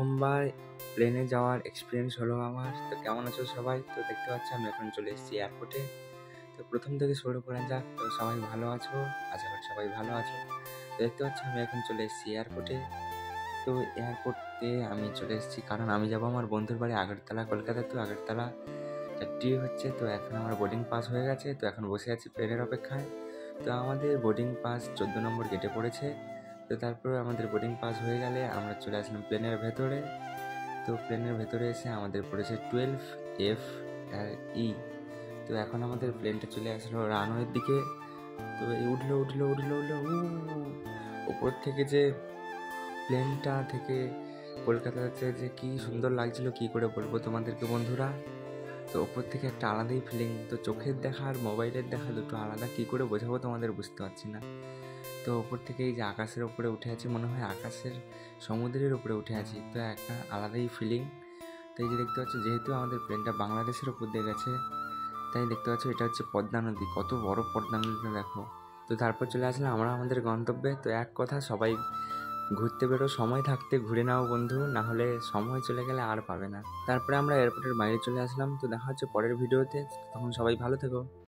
প্রথমবার প্লেনে যাওয়ার এক্সপিরিয়েন্স হলো আমার। তো কেমন আছো সবাই? তো দেখতে পাচ্ছ আমি এখন চলে এসেছি এয়ারপোর্টে। তো প্রথম থেকে শুরু করা যাক। তো সবাই ভালো আছো? আশা করি সবাই ভালো আছো। তো দেখতে পাচ্ছ আমি এখন চলে এসেছি এয়ারপোর্টে। তো এয়ারপোর্টে আমি চলে এসেছি কারণ আমি যাবো আমার বন্ধুর বাড়ি আগরতলা, কলকাতা। তো আগরতলা চারটি হচ্ছে। তো এখন আমার বোর্ডিং পাস হয়ে গেছে। তো এখন বসে আছি প্লেনের অপেক্ষায়। তো আমাদের বোর্ডিং পাস 14 নম্বর গেটে পড়েছে। তো তারপরে আমাদের বোর্ডিং পাস হয়ে গেলে আমরা চলে আসলাম প্লেনের ভেতরে। তো প্লেনের ভেতরে এসে আমাদের পড়েছে 12F তো এখন আমাদের প্লেনটা চলে আসলো রানওয়ের দিকে। তো এই উঠলো উপর থেকে যে প্লেনটা থেকে কলকাতাতে যে কি সুন্দর লাগছিল, কি করে বলবো তোমাদেরকে বন্ধুরা। তো ওপর থেকে একটা আলাদাই ফিলিং। তো চোখের দেখা আর মোবাইলের দেখা দুটো আলাদা, কি করে বোঝাবো তোমাদের বুঝতে পারছি না। তো ওপর থেকে এই যে আকাশের উপরে উঠে আছি, মনে হয় আকাশের সমুদ্রের উপরে উঠে আছি। তো একটা আলাদাই ফিলিং। তো এই যে দেখতে পাচ্ছ, যেহেতু আমাদের প্লেনটা বাংলাদেশের উপর দিয়ে গেছে, তাই দেখতে পাচ্ছ এটা হচ্ছে পদ্মা নদী। কত বড় পদ্মা নদীটা দেখো। তো তারপর চলে আসলাম আমরা আমাদের গন্তব্যে। তো এক কথা, সবাই ঘুরতে বেরো, সময় থাকতে ঘুরে নাও বন্ধু, না হলে সময় চলে গেলে আর পাবে না। তারপরে আমরা এয়ারপোর্টের বাইরে চলে আসলাম। তো দেখা হচ্ছে পরের ভিডিওতে। তখন সবাই ভালো থেকো।